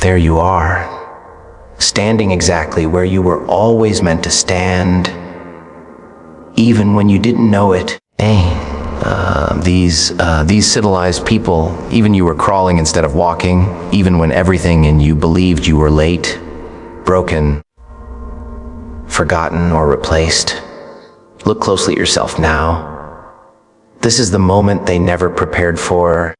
There you are, standing exactly where you were always meant to stand, even when you didn't know it. Hey, these civilized people, even you were crawling instead of walking, even when everything in you believed you were late, broken, forgotten, or replaced. Look closely at yourself now. This is the moment they never prepared for.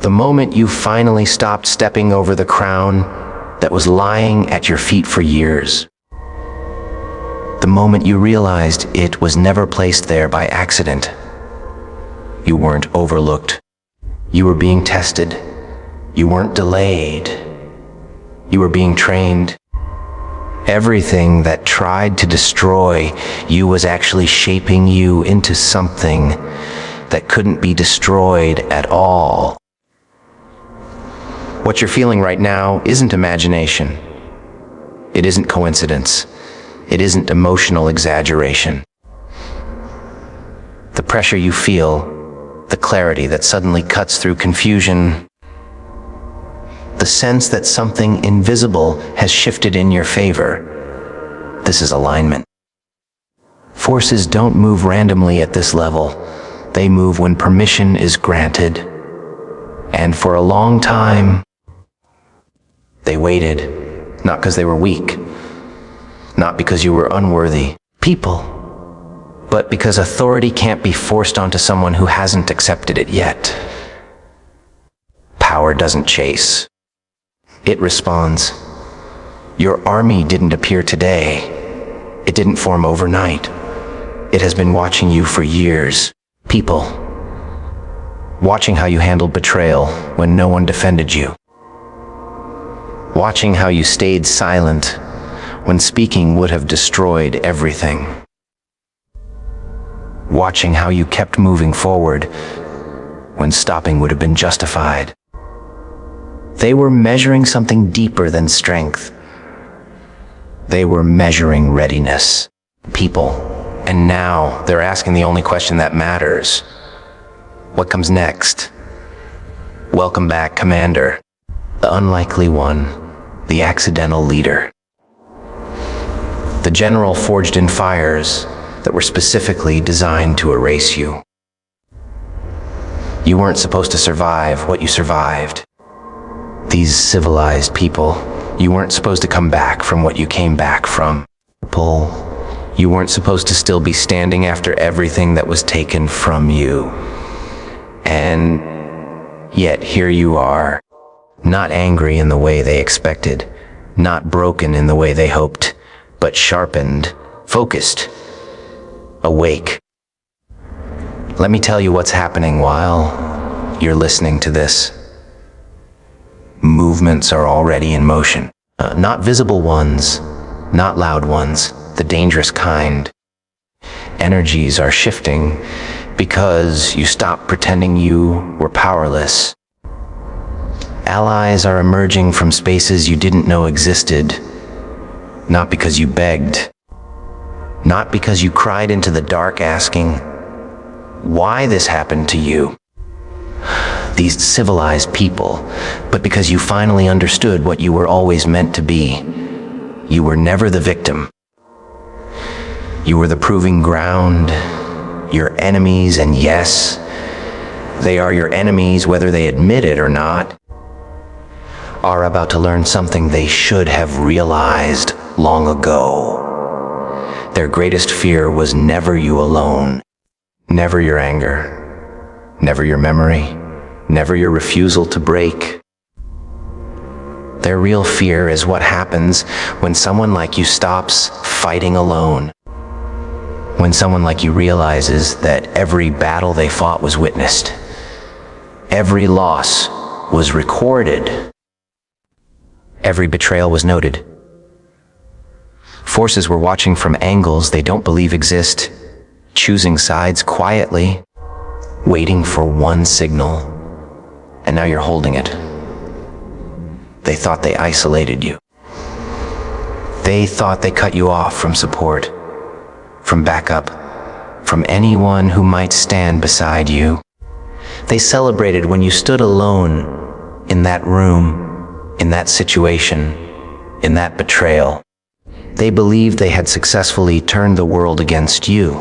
The moment you finally stopped stepping over the crown that was lying at your feet for years. The moment you realized it was never placed there by accident. You weren't overlooked. You were being tested. You weren't delayed. You were being trained. Everything that tried to destroy you was actually shaping you into something that couldn't be destroyed at all. What you're feeling right now isn't imagination. It isn't coincidence. It isn't emotional exaggeration. The pressure you feel, the clarity that suddenly cuts through confusion, the sense that something invisible has shifted in your favor. This is alignment. Forces don't move randomly at this level. They move when permission is granted. And for a long time, they waited, not because they were weak, not because you were unworthy people, but because authority can't be forced onto someone who hasn't accepted it yet. Power doesn't chase. It responds. Your army didn't appear today. It didn't form overnight. It has been watching you for years. People. Watching how you handled betrayal when no one defended you. Watching how you stayed silent when speaking would have destroyed everything. Watching how you kept moving forward when stopping would have been justified. They were measuring something deeper than strength. They were measuring readiness. People. And now they're asking the only question that matters. What comes next? Welcome back, Commander. The unlikely one. The accidental leader. The general forged in fires that were specifically designed to erase you. You weren't supposed to survive what you survived. These civilized people, you weren't supposed to come back from what you came back from. You weren't supposed to still be standing after everything that was taken from you. And yet here you are. Not angry in the way they expected, not broken in the way they hoped, but sharpened, focused, awake. Let me tell you what's happening while you're listening to this. Movements are already in motion. Not visible ones, not loud ones, the dangerous kind. Energies are shifting because you stopped pretending you were powerless. Allies are emerging from spaces you didn't know existed, not because you begged, not because you cried into the dark asking why this happened to you, these civilized people, but because you finally understood what you were always meant to be. You were never the victim. You were the proving ground, your enemies, and yes, they are your enemies whether they admit it or not, are about to learn something they should have realized long ago. Their greatest fear was never you alone, never your anger, never your memory, never your refusal to break. Their real fear is what happens when someone like you stops fighting alone, when someone like you realizes that every battle they fought was witnessed, every loss was recorded, every betrayal was noted. Forces were watching from angles they don't believe exist, choosing sides quietly, waiting for one signal, and now you're holding it. They thought they isolated you. They thought they cut you off from support, from backup, from anyone who might stand beside you. They celebrated when you stood alone, in that room, in that situation, in that betrayal. They believed they had successfully turned the world against you.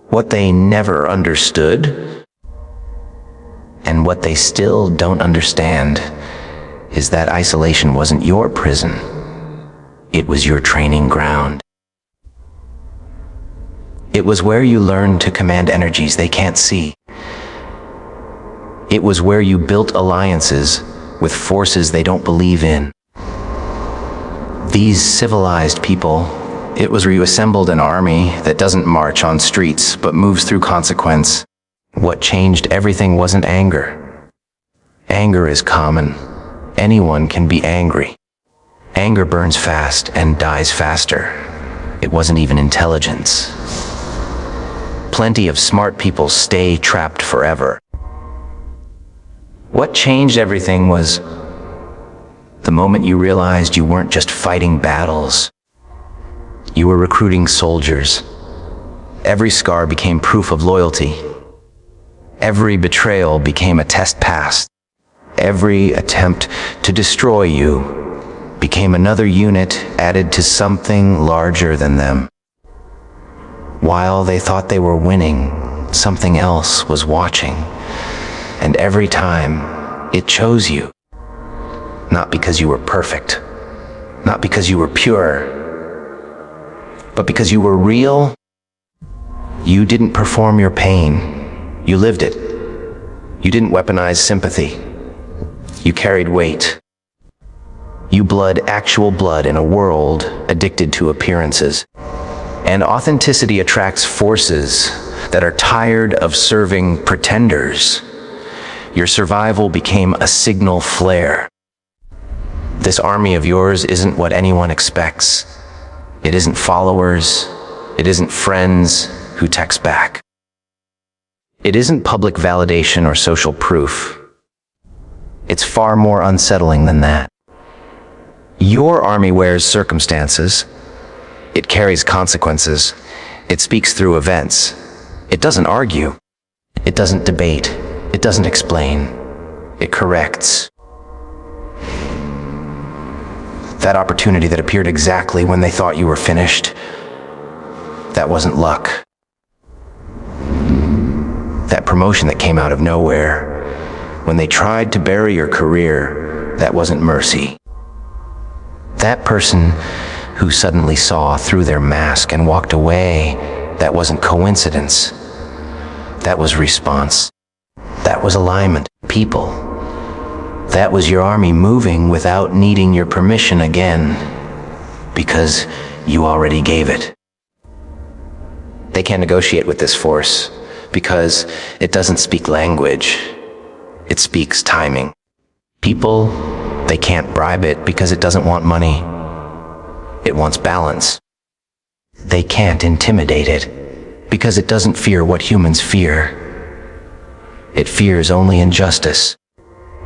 What they never understood, and what they still don't understand, is that isolation wasn't your prison. It was your training ground. It was where you learned to command energies they can't see. It was where you built alliances with forces they don't believe in. These civilized people, it was where you assembled an army that doesn't march on streets but moves through consequence. What changed everything wasn't anger. Anger is common. Anyone can be angry. Anger burns fast and dies faster. It wasn't even intelligence. Plenty of smart people stay trapped forever. What changed everything was the moment you realized you weren't just fighting battles. You were recruiting soldiers. Every scar became proof of loyalty. Every betrayal became a test passed. Every attempt to destroy you became another unit added to something larger than them. While they thought they were winning, something else was watching. And every time, it chose you. Not because you were perfect, not because you were pure, but because you were real. You didn't perform your pain, you lived it. You didn't weaponize sympathy, you carried weight. You bled actual blood in a world addicted to appearances. And authenticity attracts forces that are tired of serving pretenders. Your survival became a signal flare. This army of yours isn't what anyone expects. It isn't followers. It isn't friends who text back. It isn't public validation or social proof. It's far more unsettling than that. Your army wears circumstances. It carries consequences. It speaks through events. It doesn't argue. It doesn't debate. It doesn't explain. It corrects. That opportunity that appeared exactly when they thought you were finished, that wasn't luck. That promotion that came out of nowhere, when they tried to bury your career, that wasn't mercy. That person who suddenly saw through their mask and walked away, that wasn't coincidence. That was response. That was alignment. People. That was your army moving without needing your permission again, because you already gave it. They can't negotiate with this force, because it doesn't speak language. It speaks timing. People, they can't bribe it because it doesn't want money. It wants balance. They can't intimidate it because it doesn't fear what humans fear. It fears only injustice.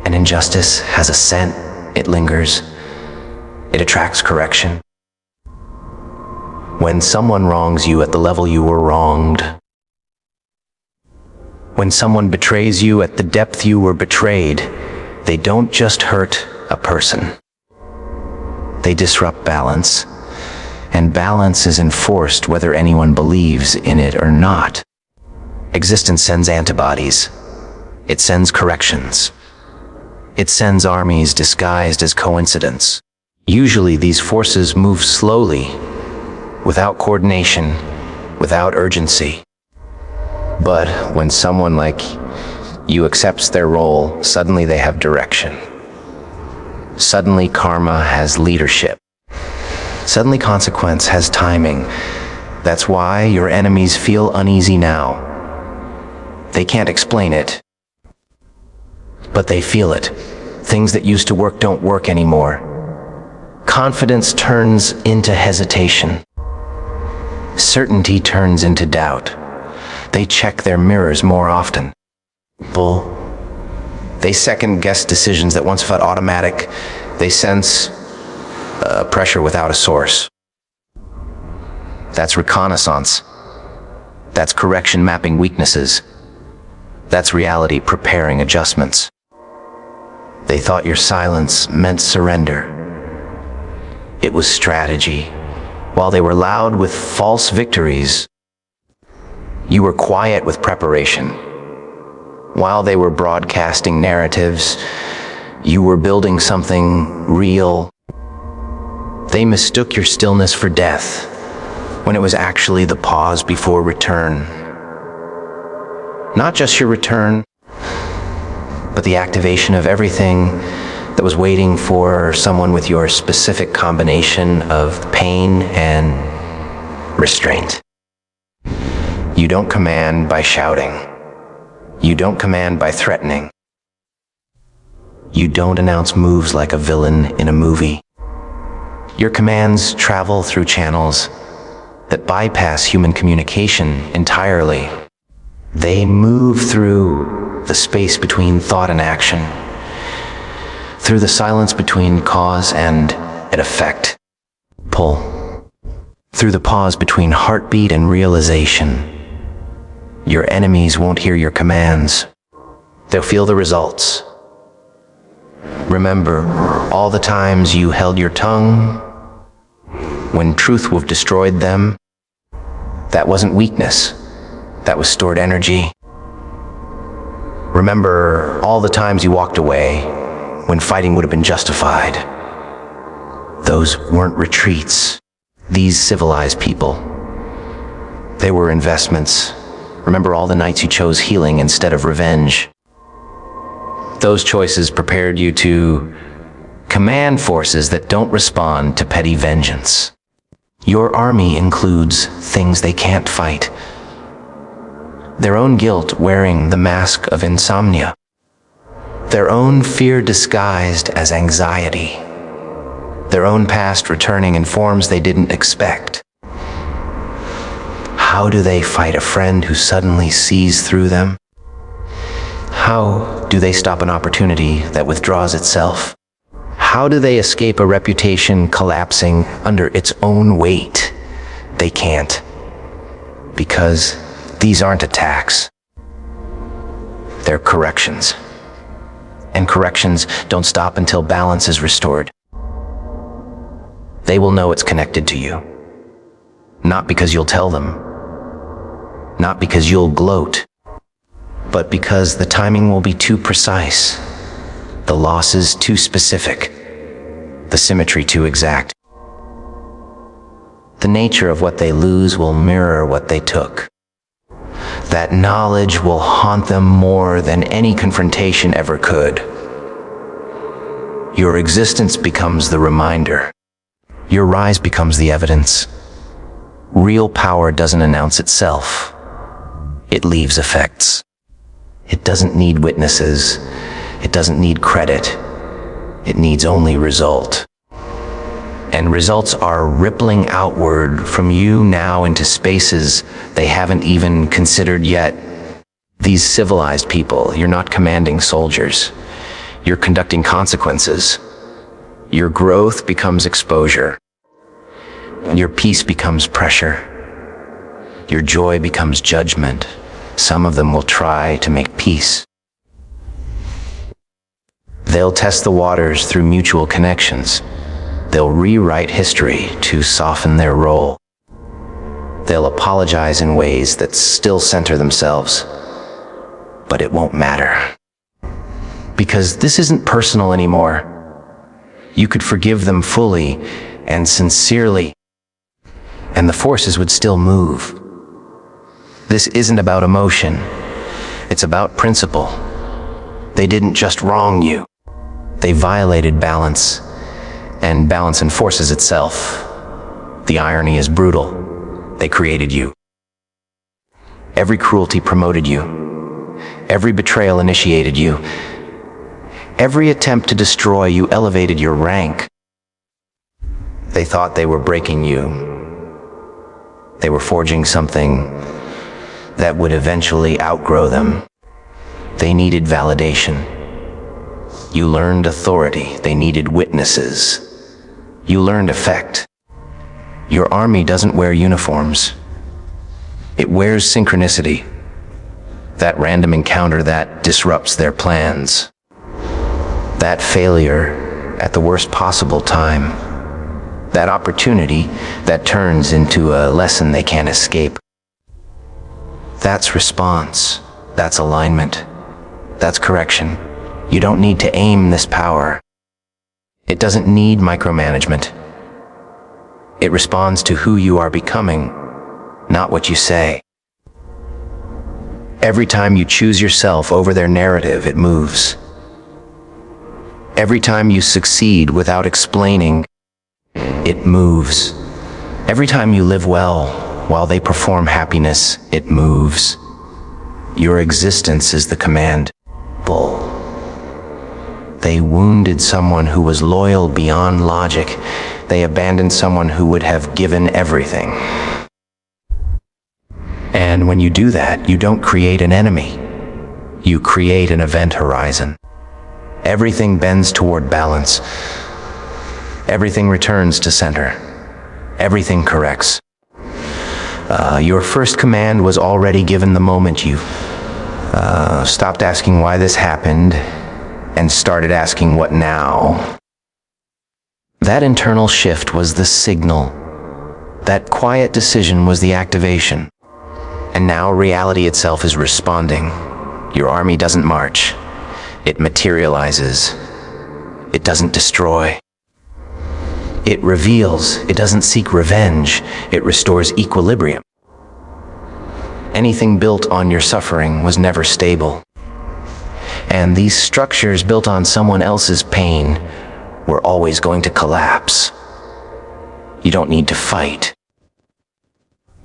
And injustice has a scent. It lingers. It attracts correction. When someone wrongs you at the level you were wronged, when someone betrays you at the depth you were betrayed, they don't just hurt a person. They disrupt balance, and balance is enforced whether anyone believes in it or not. Existence sends antibodies. It sends corrections. It sends armies disguised as coincidence. Usually these forces move slowly, without coordination, without urgency. But when someone like you accepts their role, suddenly they have direction. Suddenly karma has leadership. Suddenly consequence has timing. That's why your enemies feel uneasy now. They can't explain it, but they feel it. Things that used to work don't work anymore. Confidence turns into hesitation. Certainty turns into doubt. They check their mirrors more often. They second-guess decisions that once felt automatic. They sense pressure without a source. That's reconnaissance. That's correction mapping weaknesses. That's reality preparing adjustments. They thought your silence meant surrender. It was strategy. While they were loud with false victories, you were quiet with preparation. While they were broadcasting narratives, you were building something real. They mistook your stillness for death, when it was actually the pause before return. Not just your return, but the activation of everything that was waiting for someone with your specific combination of pain and restraint. You don't command by shouting. You don't command by threatening. You don't announce moves like a villain in a movie. Your commands travel through channels that bypass human communication entirely. They move through the space between thought and action, through the silence between cause and an effect, pull, through the pause between heartbeat and realization. Your enemies won't hear your commands. They'll feel the results. Remember all the times you held your tongue when truth would have destroyed them. That wasn't weakness. That was stored energy. Remember all the times you walked away when fighting would have been justified. Those weren't retreats. These civilized people, they were investments. Remember all the nights you chose healing instead of revenge. Those choices prepared you to command forces that don't respond to petty vengeance. Your army includes things they can't fight. Their own guilt wearing the mask of insomnia. Their own fear disguised as anxiety. Their own past returning in forms they didn't expect. How do they fight a friend who suddenly sees through them? How do they stop an opportunity that withdraws itself? How do they escape a reputation collapsing under its own weight? They can't. Because these aren't attacks. They're corrections. And corrections don't stop until balance is restored. They will know it's connected to you. Not because you'll tell them. Not because you'll gloat. But because the timing will be too precise. The losses too specific. The symmetry too exact. The nature of what they lose will mirror what they took. That knowledge will haunt them more than any confrontation ever could. Your existence becomes the reminder. Your rise becomes the evidence. Real power doesn't announce itself. It leaves effects. It doesn't need witnesses. It doesn't need credit. It needs only result. And results are rippling outward from you now into spaces they haven't even considered yet. These civilized people, you're not commanding soldiers. You're conducting consequences. Your growth becomes exposure. Your peace becomes pressure. Your joy becomes judgment. Some of them will try to make peace. They'll test the waters through mutual connections. They'll rewrite history to soften their role. They'll apologize in ways that still center themselves. But it won't matter. Because this isn't personal anymore. You could forgive them fully and sincerely, and the forces would still move. This isn't about emotion. It's about principle. They didn't just wrong you. They violated balance, and balance enforces itself. The irony is brutal. They created you. Every cruelty promoted you. Every betrayal initiated you. Every attempt to destroy you elevated your rank. They thought they were breaking you. They were forging something that would eventually outgrow them. They needed validation. You learned authority. They needed witnesses. You learned effect. Your army doesn't wear uniforms. It wears synchronicity. That random encounter that disrupts their plans. That failure at the worst possible time. That opportunity that turns into a lesson they can't escape. That's response. That's alignment. That's correction. You don't need to aim this power. It doesn't need micromanagement. It responds to who you are becoming, not what you say. Every time you choose yourself over their narrative, it moves. Every time you succeed without explaining, it moves. Every time you live well while they perform happiness, it moves. Your existence is the command. Bull. They wounded someone who was loyal beyond logic. They abandoned someone who would have given everything. And when you do that, you don't create an enemy. You create an event horizon. Everything bends toward balance. Everything returns to center. Everything corrects. Your first command was already given the moment you stopped asking why this happened and started asking what now. That internal shift was the signal. That quiet decision was the activation. And now reality itself is responding. Your army doesn't march. It materializes. It doesn't destroy. It reveals. It doesn't seek revenge. It restores equilibrium. Anything built on your suffering was never stable. And these structures built on someone else's pain were always going to collapse. You don't need to fight.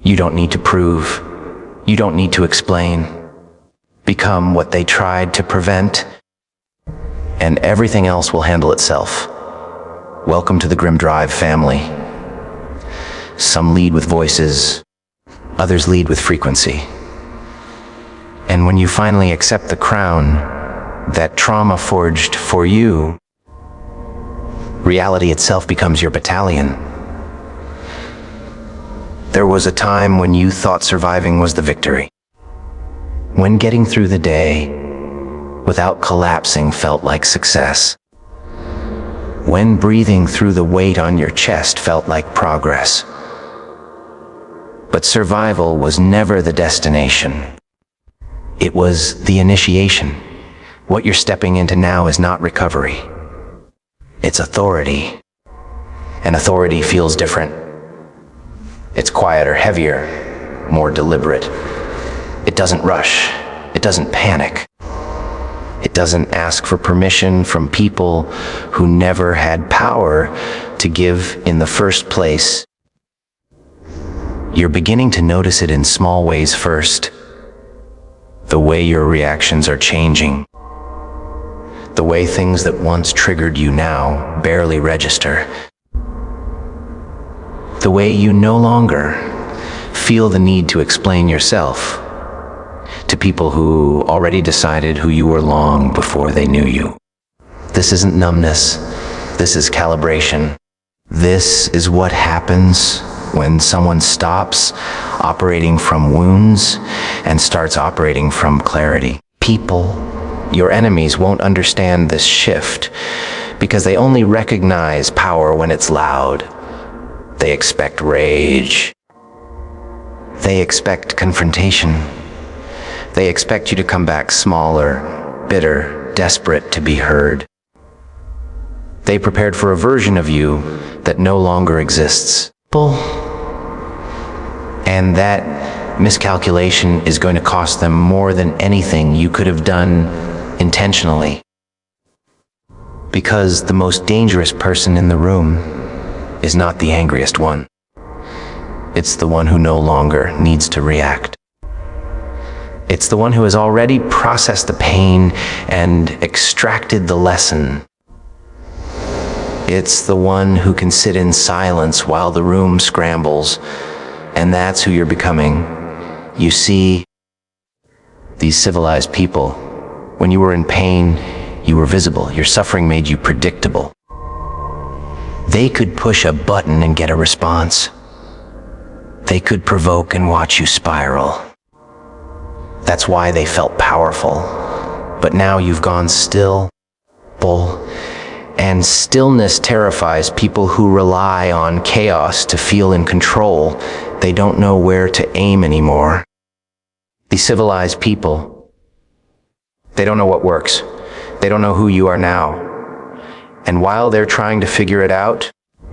You don't need to prove. You don't need to explain. Become what they tried to prevent, and everything else will handle itself. Welcome to the Grim Drive family. Some lead with voices, others lead with frequency. And when you finally accept the crown that trauma forged for you, reality itself becomes your battalion. There was a time when you thought surviving was the victory. When getting through the day without collapsing felt like success. When breathing through the weight on your chest felt like progress. But survival was never the destination. It was the initiation. What you're stepping into now is not recovery. It's authority. And authority feels different. It's quieter, heavier, more deliberate. It doesn't rush. It doesn't panic. It doesn't ask for permission from people who never had power to give in the first place. You're beginning to notice it in small ways first. The way your reactions are changing. The way things that once triggered you now barely register. The way you no longer feel the need to explain yourself to people who already decided who you were long before they knew you. This isn't numbness. This is calibration. This is what happens when someone stops operating from wounds and starts operating from clarity. People, your enemies, won't understand this shift because they only recognize power when it's loud. They expect rage. They expect confrontation. They expect you to come back smaller, bitter, desperate to be heard. They prepared for a version of you that no longer exists. And that miscalculation is going to cost them more than anything you could have done intentionally. Because the most dangerous person in the room is not the angriest one. It's the one who no longer needs to react. It's the one who has already processed the pain and extracted the lesson. It's the one who can sit in silence while the room scrambles, and that's who you're becoming. You see, these civilized people, when you were in pain, you were visible. Your suffering made you predictable. They could push a button and get a response. They could provoke and watch you spiral. That's why they felt powerful. But now you've gone still, bull, And stillness terrifies people who rely on chaos to feel in control. They don't know where to aim anymore. The civilized people, they don't know what works. They don't know who you are now. And while they're trying to figure it out,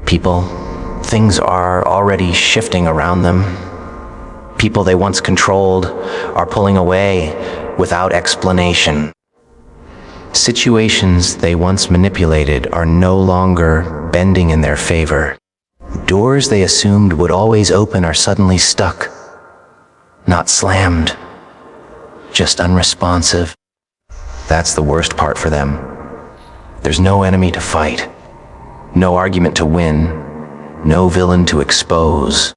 things are already shifting around them. People they once controlled are pulling away without explanation. Situations they once manipulated are no longer bending in their favor. Doors they assumed would always open are suddenly stuck. Not slammed, just unresponsive. That's the worst part for them. There's no enemy to fight, no argument to win, no villain to expose.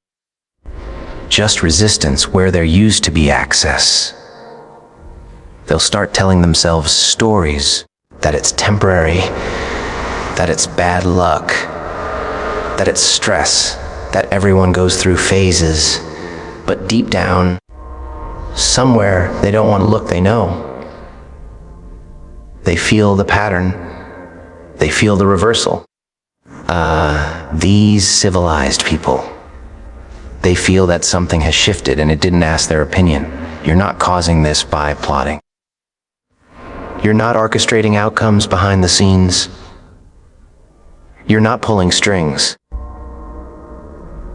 Just resistance where there used to be access. They'll start telling themselves stories that it's temporary, that it's bad luck, that it's stress, that everyone goes through phases. But deep down, somewhere they don't want to look, they know. They feel the pattern. They feel the reversal. These civilized people, they feel that something has shifted and it didn't ask their opinion. You're not causing this by plotting. You're not orchestrating outcomes behind the scenes. You're not pulling strings.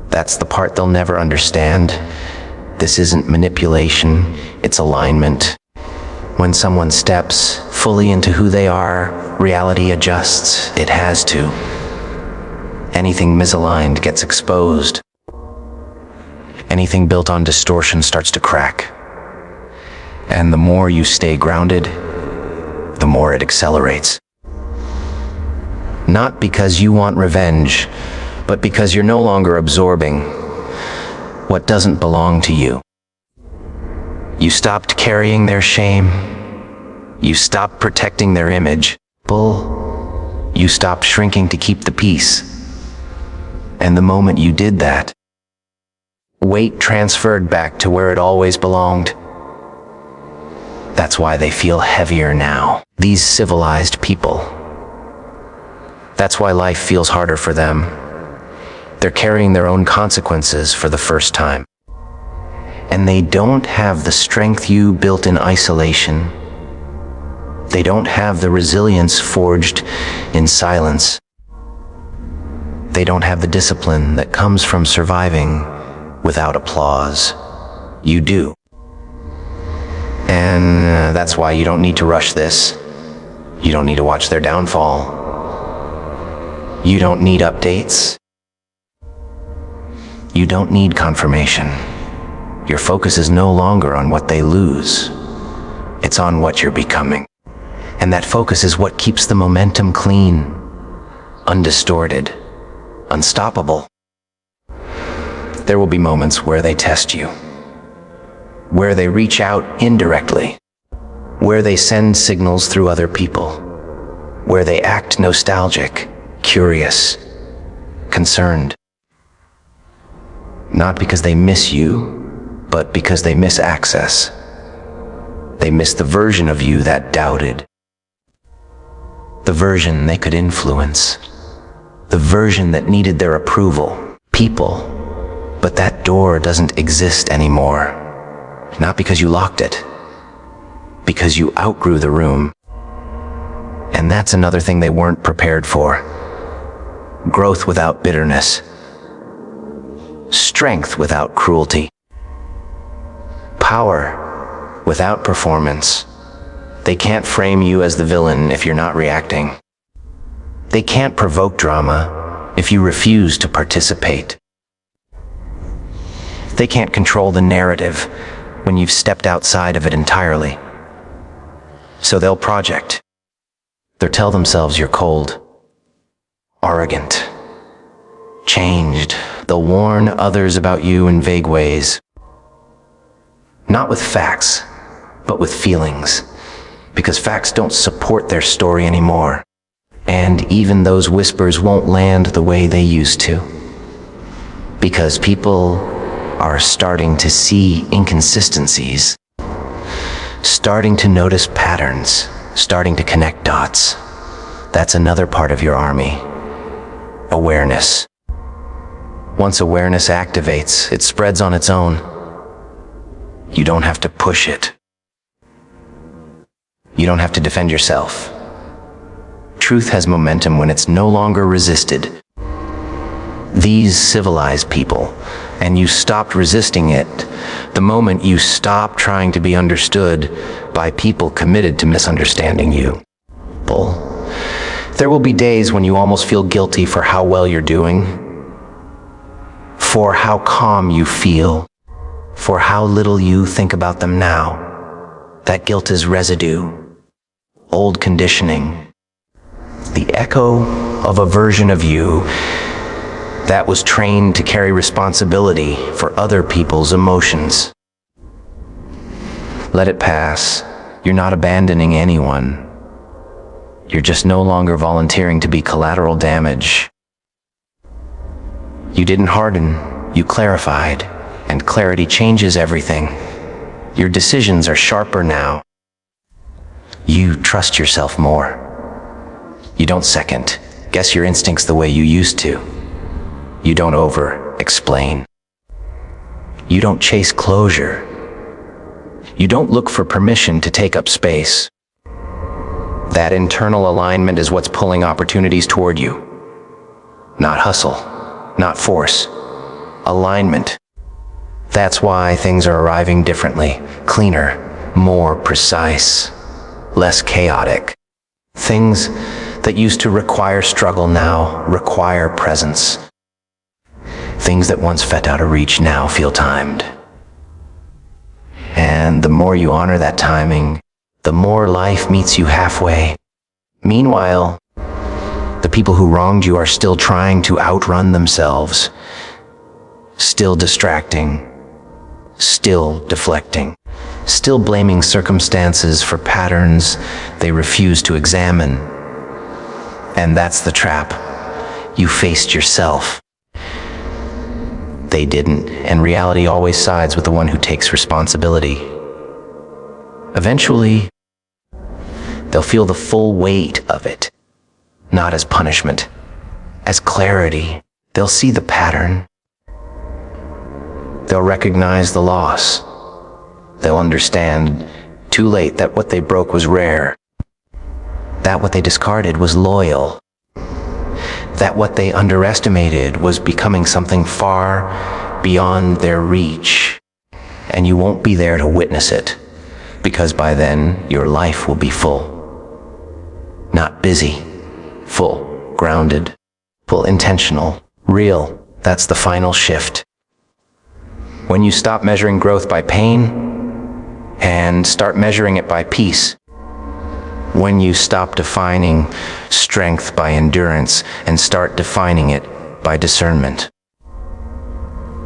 That's the part they'll never understand. This isn't manipulation, it's alignment. When someone steps fully into who they are, reality adjusts. It has to. Anything misaligned gets exposed. Anything built on distortion starts to crack. And the more you stay grounded, the more it accelerates. Not because you want revenge, but because you're no longer absorbing what doesn't belong to you. You stopped carrying their shame. You stopped protecting their image. You stopped shrinking to keep the peace. And the moment you did that, weight transferred back to where it always belonged. That's why they feel heavier now. These civilized people. That's why life feels harder for them. They're carrying their own consequences for the first time. And they don't have the strength you built in isolation. They don't have the resilience forged in silence. They don't have the discipline that comes from surviving without applause. You do. And that's why you don't need to rush this. You don't need to watch their downfall. You don't need updates. You don't need confirmation. Your focus is no longer on what they lose. It's on what you're becoming. And that focus is what keeps the momentum clean, undistorted, unstoppable. There will be moments where they test you, where they reach out indirectly, where they send signals through other people, where they act nostalgic, curious, concerned. Not because they miss you, but because they miss access. They miss the version of you that doubted. The version they could influence. The version that needed their approval. People, but that door doesn't exist anymore. Not because you locked it, because you outgrew the room. And that's another thing they weren't prepared for. Growth without bitterness. Strength without cruelty. Power without performance. They can't frame you as the villain if you're not reacting. They can't provoke drama if you refuse to participate. They can't control the narrative when you've stepped outside of it entirely. So they'll project. They'll tell themselves you're cold, arrogant, changed. They'll warn others about you in vague ways. Not with facts, but with feelings. Because facts don't support their story anymore. And even those whispers won't land the way they used to. Because people are starting to see inconsistencies, starting to notice patterns, starting to connect dots. That's another part of your army. Awareness. Once awareness activates, it spreads on its own. You don't have to push it. You don't have to defend yourself. Truth has momentum when it's no longer resisted. These civilized people, and you stopped resisting it the moment you stopped trying to be understood by people committed to misunderstanding you. There will be days when you almost feel guilty for how well you're doing, for how calm you feel, for how little you think about them now. That guilt is residue, old conditioning, the echo of a version of you that was trained to carry responsibility for other people's emotions. Let it pass. You're not abandoning anyone. You're just no longer volunteering to be collateral damage. You didn't harden, you clarified, and clarity changes everything. Your decisions are sharper now. You trust yourself more. You don't second guess your instincts the way you used to. You don't over-explain. You don't chase closure. You don't look for permission to take up space. That internal alignment is what's pulling opportunities toward you. Not hustle, not force. Alignment. That's why things are arriving differently, cleaner, more precise, less chaotic. Things that used to require struggle now require presence. Things that once felt out of reach now feel timed. And the more you honor that timing, the more life meets you halfway. Meanwhile, the people who wronged you are still trying to outrun themselves, still distracting, still deflecting, still blaming circumstances for patterns they refuse to examine. And that's the trap. You faced yourself. They didn't, and reality always sides with the one who takes responsibility. Eventually, they'll feel the full weight of it, not as punishment, as clarity. They'll see the pattern. They'll recognize the loss. They'll understand too late that what they broke was rare, that what they discarded was loyal, that what they underestimated was becoming something far beyond their reach. And you won't be there to witness it, because by then your life will be full. Not busy, full, grounded, full, intentional, real. That's the final shift. When you stop measuring growth by pain and start measuring it by peace. When you stop defining strength by endurance and start defining it by discernment.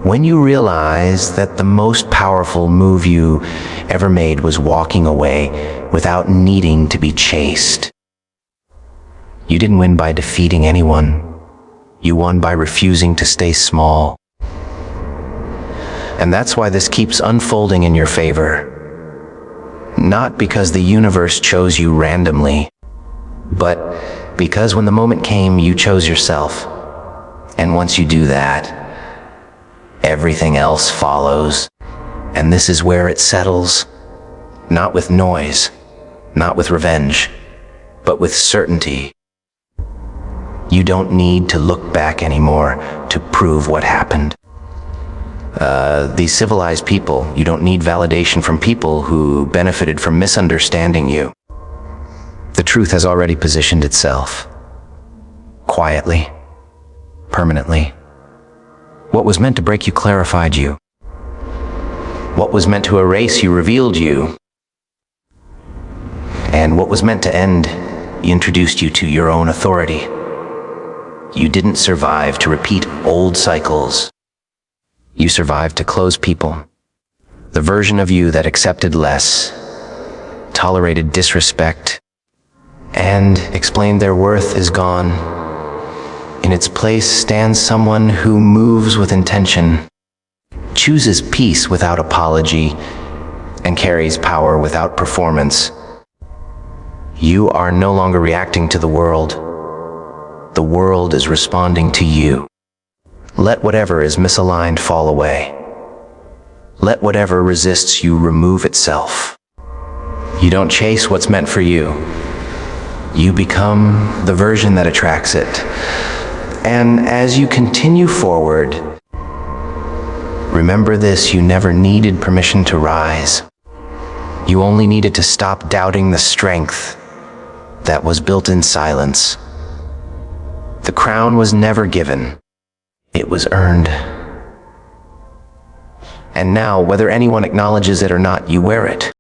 When you realize that the most powerful move you ever made was walking away without needing to be chased. You didn't win by defeating anyone. You won by refusing to stay small. And that's why this keeps unfolding in your favor. Not because the universe chose you randomly, but because when the moment came, you chose yourself. And once you do that, everything else follows. And this is where it settles. Not with noise, not with revenge, but with certainty. You don't need to look back anymore to prove what happened. These civilized people, you don't need validation from people who benefited from misunderstanding you. The truth has already positioned itself. Quietly, permanently. What was meant to break you clarified you. What was meant to erase you revealed you. And what was meant to end introduced you to your own authority. You didn't survive to repeat old cycles. You survived to close people. The version of you that accepted less, tolerated disrespect, and explained their worth is gone. In its place stands someone who moves with intention, chooses peace without apology, and carries power without performance. You are no longer reacting to the world. The world is responding to you. Let whatever is misaligned fall away. Let whatever resists you remove itself. You don't chase what's meant for you. You become the version that attracts it. And as you continue forward, remember this: you never needed permission to rise. You only needed to stop doubting the strength that was built in silence. The crown was never given. It was earned. And now, whether anyone acknowledges it or not, you wear it.